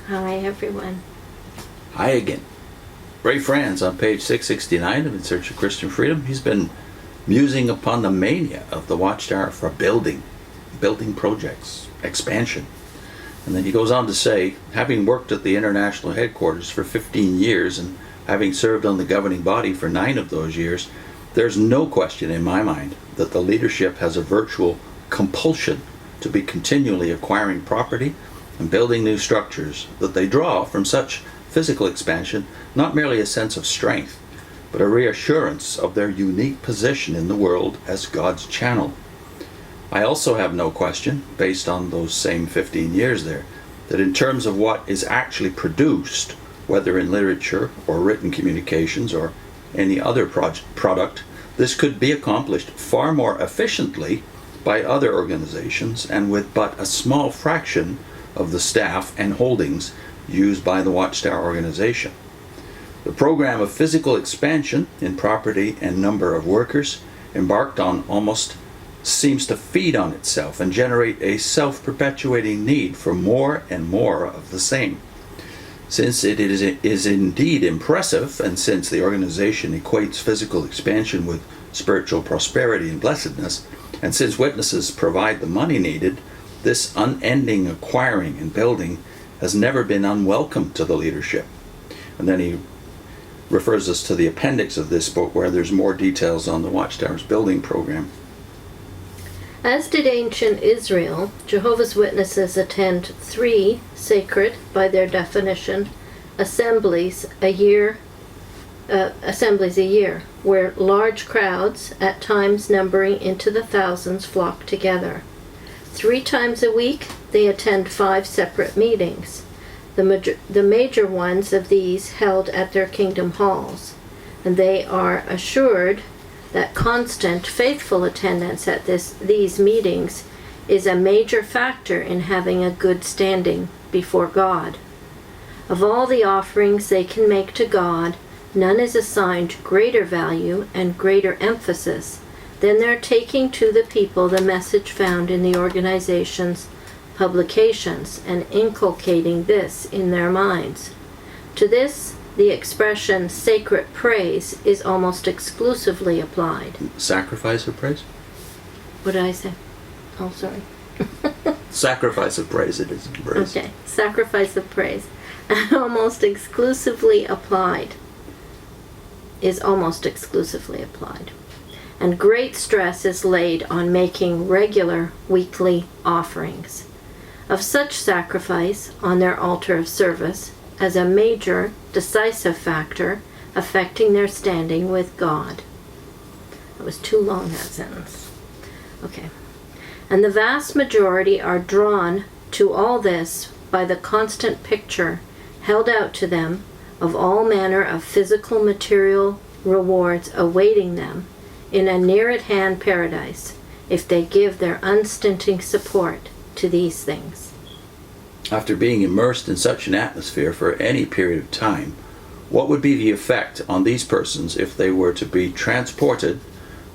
Hi, everyone. Hi again. Ray Franz on page 669 of In Search of Christian Freedom. He's been musing upon the mania of the Watchtower for building projects, expansion. And then he goes on to say, having worked at the international headquarters for 15 years and having served on the governing body for 9 of those years, there's no question in my mind that the leadership has a virtual compulsion to be continually acquiring property and building new structures, that they draw from such physical expansion not merely a sense of strength, but a reassurance of their unique position in the world as God's channel. I also have no question, based on those same 15 years there, that in terms of what is actually produced, whether in literature or written communications or any other product, this could be accomplished far more efficiently by other organizations and with but a small fraction of the staff and holdings used by the Watchtower organization. The program of physical expansion in property and number of workers embarked on almost seems to feed on itself and generate a self-perpetuating need for more and more of the same. Since it is indeed impressive, and since the organization equates physical expansion with spiritual prosperity and blessedness, and since witnesses provide the money needed, this unending acquiring and building has never been unwelcome to the leadership. And then he refers us to the appendix of this book where there's more details on the Watchtower's building program. As did ancient Israel, Jehovah's Witnesses attend 3 sacred, by their definition, assemblies a year, where large crowds, at times numbering into the thousands, flock together. 3 times a week, they attend 5 separate meetings, the major ones of these held at their kingdom halls, and they are assured that constant, faithful attendance at these meetings is a major factor in having a good standing before God. Of all the offerings they can make to God, none is assigned greater value and greater emphasis than their taking to the people the message found in the organization's publications and inculcating this in their minds. To this, the expression sacred praise is almost exclusively applied. Sacrifice of praise? What did I say? Oh, sorry. Sacrifice of praise, it is. Praise. Okay, sacrifice of praise. Almost exclusively applied. Is almost exclusively applied. And great stress is laid on making regular weekly offerings of such sacrifice on their altar of service as a major, decisive factor affecting their standing with God. That was too long, that sentence. Okay. And the vast majority are drawn to all this by the constant picture held out to them of all manner of physical material rewards awaiting them in a near-at-hand paradise if they give their unstinting support to these things. After being immersed in such an atmosphere for any period of time, what would be the effect on these persons if they were to be transported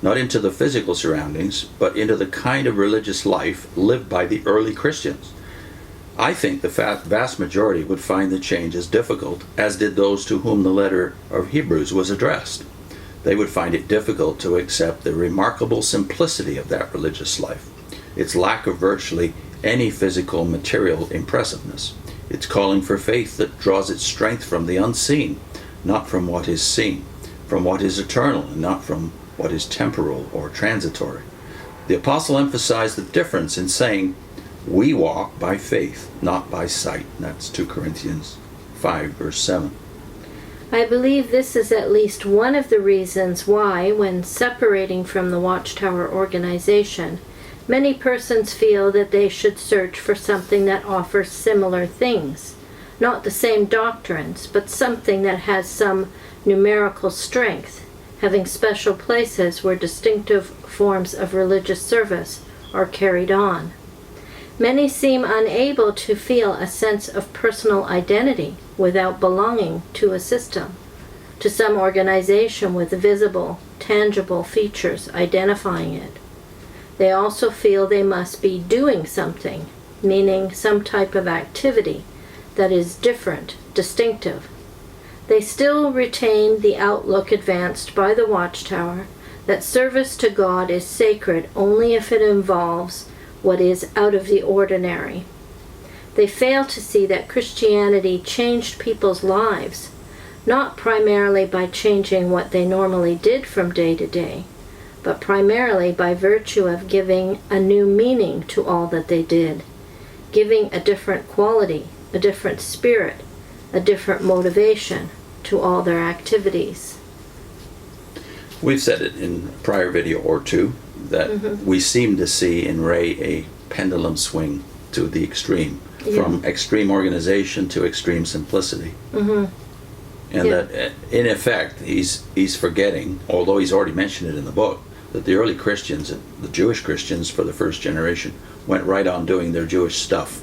not into the physical surroundings, but into the kind of religious life lived by the early Christians? I think the vast majority would find the change as difficult as did those to whom the letter of Hebrews was addressed. They would find it difficult to accept the remarkable simplicity of that religious life, its lack of virtually any physical material impressiveness, its calling for faith that draws its strength from the unseen, not from what is seen, from what is eternal and not from what is temporal or transitory. The apostle emphasized the difference in saying, we walk by faith, not by sight. That's 2 Corinthians 5, verse 7. I believe this is at least one of the reasons why, when separating from the Watchtower organization, many persons feel that they should search for something that offers similar things, not the same doctrines, but something that has some numerical strength, having special places where distinctive forms of religious service are carried on. Many seem unable to feel a sense of personal identity without belonging to a system, to some organization with visible, tangible features identifying it. They also feel they must be doing something, meaning some type of activity, that is different, distinctive. They still retain the outlook advanced by the Watchtower that service to God is sacred only if it involves what is out of the ordinary. They fail to see that Christianity changed people's lives, not primarily by changing what they normally did from day to day, but primarily by virtue of giving a new meaning to all that they did, giving a different quality, a different spirit, a different motivation to all their activities. We've said it in a prior video or two that we seem to see in Ray a pendulum swing to the extreme, from extreme organization to extreme simplicity. And that in effect he's forgetting, although he's already mentioned it in the book, that the early Christians, the Jewish Christians for the first generation, went right on doing their Jewish stuff.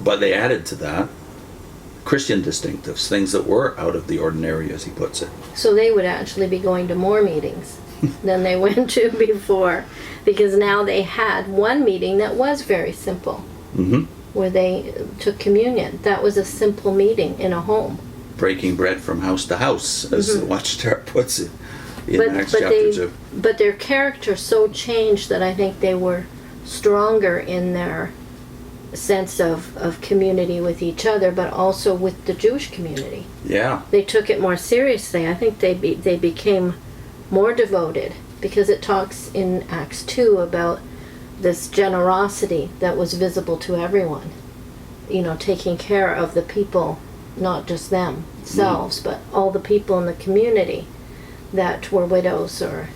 But they added to that Christian distinctives, things that were out of the ordinary, as he puts it. So they would actually be going to more meetings than they went to before, because now they had one meeting that was very simple, where they took communion. That was a simple meeting in a home. Breaking bread from house to house, as the Watchtower puts it in Acts chapter 2. But their character so changed that I think they were stronger in their sense of community with each other, but also with the Jewish community. Yeah. They took it more seriously. I think they became more devoted, because it talks in Acts 2 about this generosity that was visible to everyone. You know, taking care of the people, not just themselves, but all the people in the community that were widows or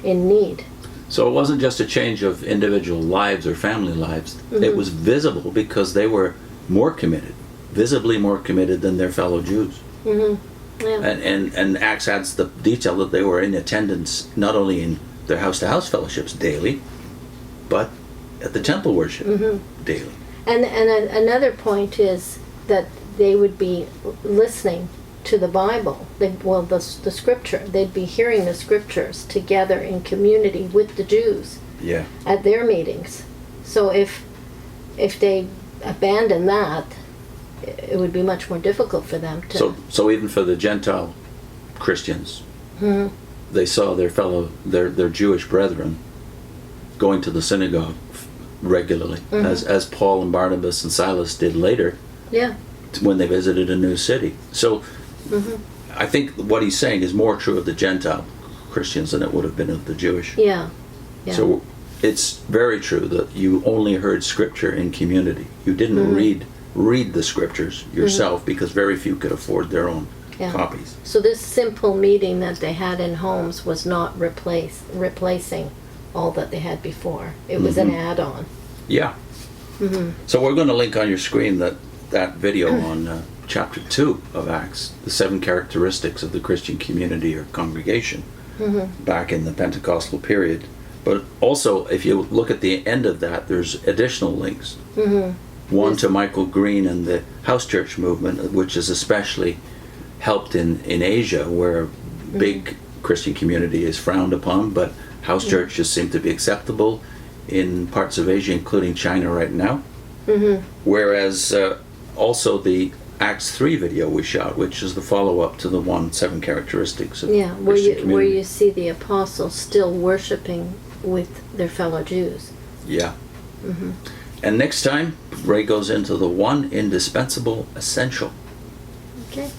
in need. So it wasn't just a change of individual lives or family lives. It was visible because they were more committed, visibly more committed than their fellow Jews. Yeah. And Acts adds the detail that they were in attendance not only in their house-to-house fellowships daily, but at the temple worship daily. And another point is that they would be listening to the Bible, the scripture. They'd be hearing the scriptures together in community with the Jews at their meetings. So if they abandon that, it would be much more difficult for them to... So even for the Gentile Christians, they saw their Jewish brethren going to the synagogue regularly, as Paul and Barnabas and Silas did later when they visited a new city. So I think what he's saying is more true of the Gentile Christians than it would have been of the Jewish. Yeah. So it's very true that you only heard scripture in community. You didn't read the scriptures yourself because very few could afford their own copies. So this simple meeting that they had in homes was not replacing all that they had before. It was an add-on. Yeah. So we're going to link on your screen that video on chapter 2 of Acts, the 7 characteristics of the Christian community or congregation back in the Pentecostal period. But also, if you look at the end of that, there's additional links. One to Michael Green and the house church movement, which is especially helped in Asia, where big Christian community is frowned upon, but house churches seem to be acceptable in parts of Asia, including China right now. Whereas also the Acts 3 video we shot, which is the follow-up to the 7 characteristics of Christian community. Where you see the apostles still worshiping with their fellow Jews. Yeah. And next time, Ray goes into the 1 indispensable essential. Okay.